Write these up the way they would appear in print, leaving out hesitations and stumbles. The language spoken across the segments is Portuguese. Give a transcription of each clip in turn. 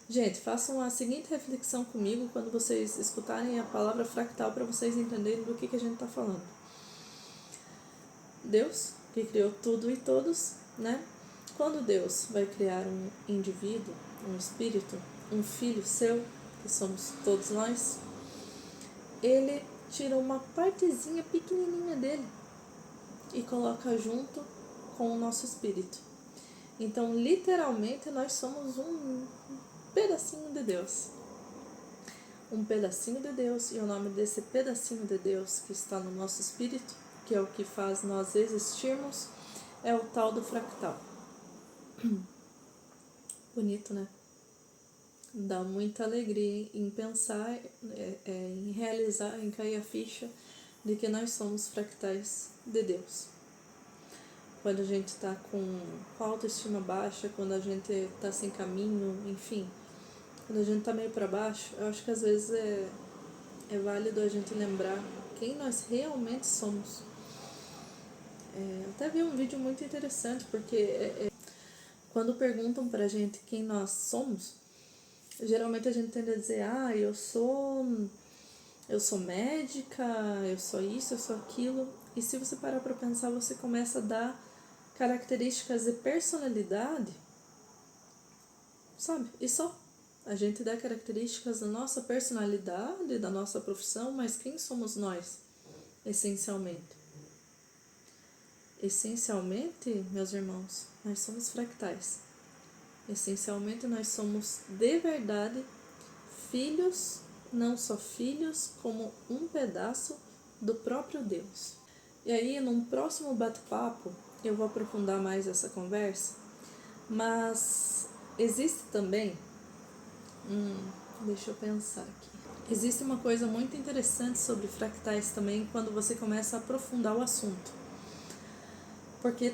Gente, façam a seguinte reflexão comigo quando vocês escutarem a palavra fractal para vocês entenderem do que a gente está falando. Deus, que criou tudo e todos, né? Quando Deus vai criar um indivíduo, um espírito, um filho seu, que somos todos nós, ele tira uma partezinha pequenininha dele e coloca junto com o nosso espírito. Então, literalmente, nós somos um pedacinho de Deus. Um pedacinho de Deus, e o nome desse pedacinho de Deus que está no nosso espírito, que é o que faz nós existirmos, é o tal do fractal. Bonito, né? Dá muita alegria em pensar, em realizar, em cair a ficha de que nós somos fractais de Deus. Quando a gente está com a autoestima baixa, quando a gente está sem caminho, enfim, quando a gente está meio para baixo, eu acho que às vezes é válido a gente lembrar quem nós realmente somos. Até vi um vídeo muito interessante, porque quando perguntam pra gente quem nós somos, geralmente a gente tende a dizer, eu sou médica, eu sou isso, eu sou aquilo. E se você parar pra pensar, você começa a dar características de personalidade, sabe? E só. A gente dá características da nossa personalidade, da nossa profissão, mas quem somos nós, essencialmente? Essencialmente, meus irmãos, nós somos fractais. Essencialmente, nós somos de verdade filhos, não só filhos, como um pedaço do próprio Deus. E aí, num próximo bate-papo, eu vou aprofundar mais essa conversa, mas existe também, deixa eu pensar aqui. Existe uma coisa muito interessante sobre fractais também quando você começa a aprofundar o assunto. Porque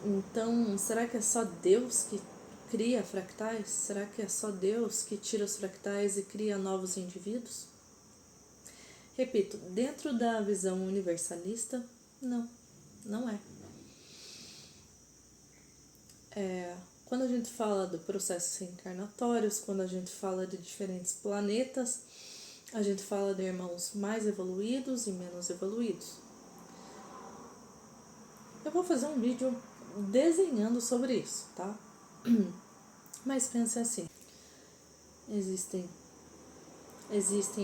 então será que é só Deus que cria fractais? Será que é só Deus que tira os fractais e cria novos indivíduos? Repito, dentro da visão universalista, não é. Quando a gente fala de processos reencarnatórios, quando a gente fala de diferentes planetas, a gente fala de irmãos mais evoluídos e menos evoluídos. Eu vou fazer um vídeo desenhando sobre isso, tá? Mas pense assim, existem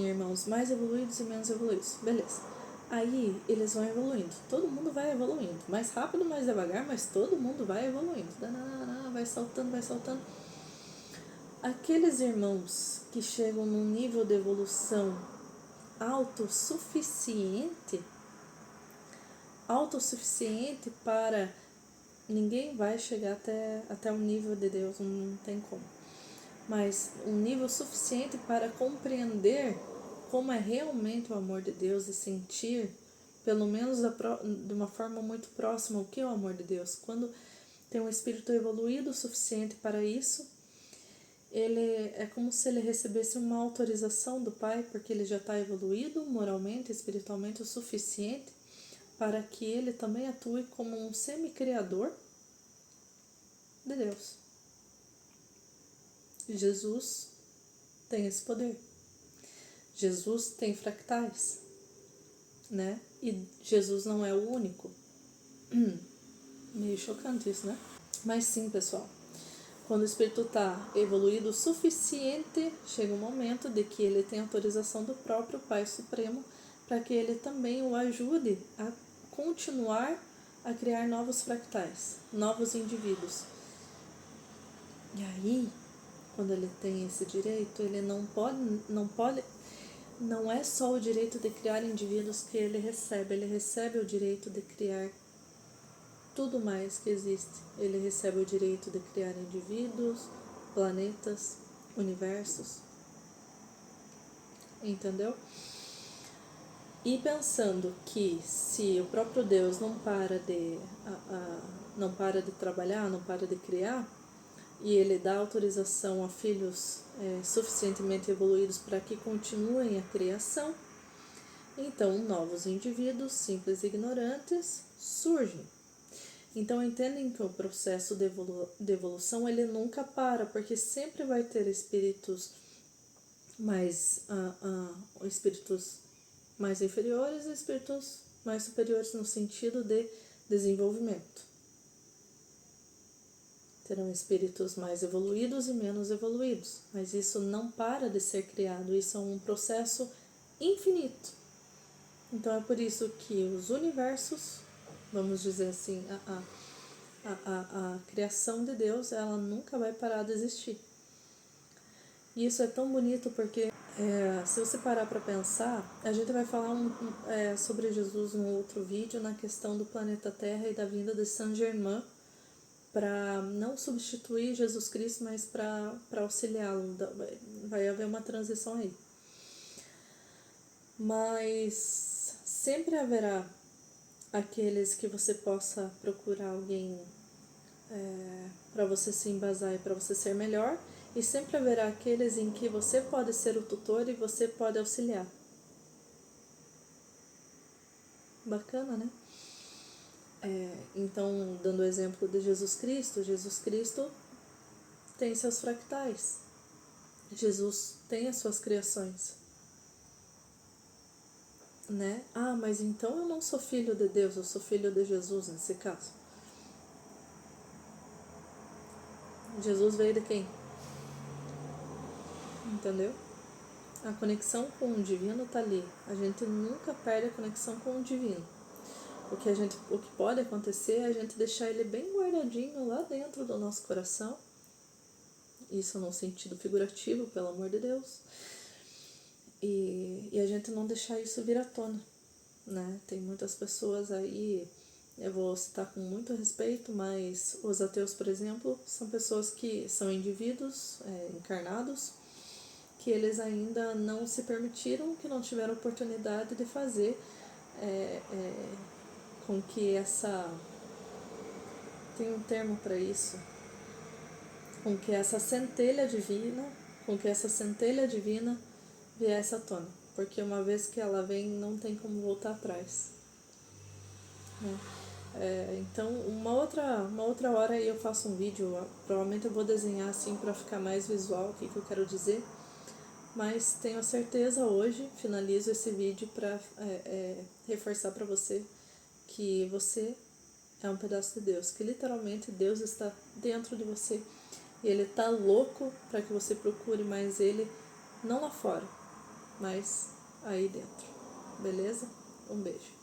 irmãos mais evoluídos e menos evoluídos, beleza. Aí eles vão evoluindo, todo mundo vai evoluindo, mais rápido, mais devagar, mas todo mundo vai evoluindo, vai saltando. Aqueles irmãos que chegam num nível de evolução autossuficiente para... Ninguém vai chegar até o nível de Deus, não tem como. Mas um nível suficiente para compreender como é realmente o amor de Deus e sentir, pelo menos de uma forma muito próxima, o que é o amor de Deus. Quando tem um espírito evoluído o suficiente para isso, ele é como se ele recebesse uma autorização do Pai, porque ele já está evoluído moralmente, espiritualmente o suficiente para que ele também atue como um semi-criador de Deus. Jesus tem esse poder. Jesus tem fractais, né? E Jesus não é o único. Meio chocante isso, né? Mas sim, pessoal. Quando o espírito está evoluído o suficiente, chega um momento de que ele tem autorização do próprio Pai Supremo para que ele também o ajude a continuar a criar novos fractais, novos indivíduos. E aí, quando ele tem esse direito, ele não é só o direito de criar indivíduos que ele recebe o direito de criar tudo mais que existe. Ele recebe o direito de criar indivíduos, planetas, universos. Entendeu? E pensando que se o próprio Deus não para de trabalhar, não para de criar, e ele dá autorização a filhos suficientemente evoluídos para que continuem a criação, então novos indivíduos simples e ignorantes surgem. Então entendem que o processo de evolução ele nunca para, porque sempre vai ter espíritos espíritos mais inferiores e espíritos mais superiores no sentido de desenvolvimento. Terão espíritos mais evoluídos e menos evoluídos, mas isso não para de ser criado, isso é um processo infinito. Então é por isso que os universos, vamos dizer assim, a criação de Deus, ela nunca vai parar de existir. E isso é tão bonito porque se você parar para pensar, a gente vai falar sobre Jesus num outro vídeo, na questão do planeta Terra e da vinda de Saint Germain, para não substituir Jesus Cristo, mas para auxiliá-lo. Vai haver uma transição aí. Mas sempre haverá aqueles que você possa procurar alguém para você se embasar e para você ser melhor, e sempre haverá aqueles em que você pode ser o tutor e você pode auxiliar. Bacana, né? Então, dando o exemplo de Jesus Cristo tem seus fractais. Jesus tem as suas criações. Né? Ah, mas então eu não sou filho de Deus, eu sou filho de Jesus nesse caso. Jesus veio de quem? Entendeu? A conexão com o divino está ali. A gente nunca perde a conexão com o divino. O que pode acontecer é a gente deixar ele bem guardadinho lá dentro do nosso coração. Isso no sentido figurativo, pelo amor de Deus. E a gente não deixar isso vir à tona, né? Tem muitas pessoas aí, eu vou citar com muito respeito, mas os ateus, por exemplo, são pessoas que são indivíduos encarnados, que eles ainda não se permitiram, que não tiveram oportunidade de fazer com que tem um termo para isso, com que essa centelha divina viesse à tona, porque uma vez que ela vem, não tem como voltar atrás, né? Então, uma outra hora eu faço um vídeo, provavelmente eu vou desenhar assim para ficar mais visual o que eu quero dizer, mas tenho a certeza hoje, finalizo esse vídeo para reforçar para você que você é um pedaço de Deus, que literalmente Deus está dentro de você e Ele está louco para que você procure mais Ele, não lá fora, mas aí dentro, beleza? Um beijo.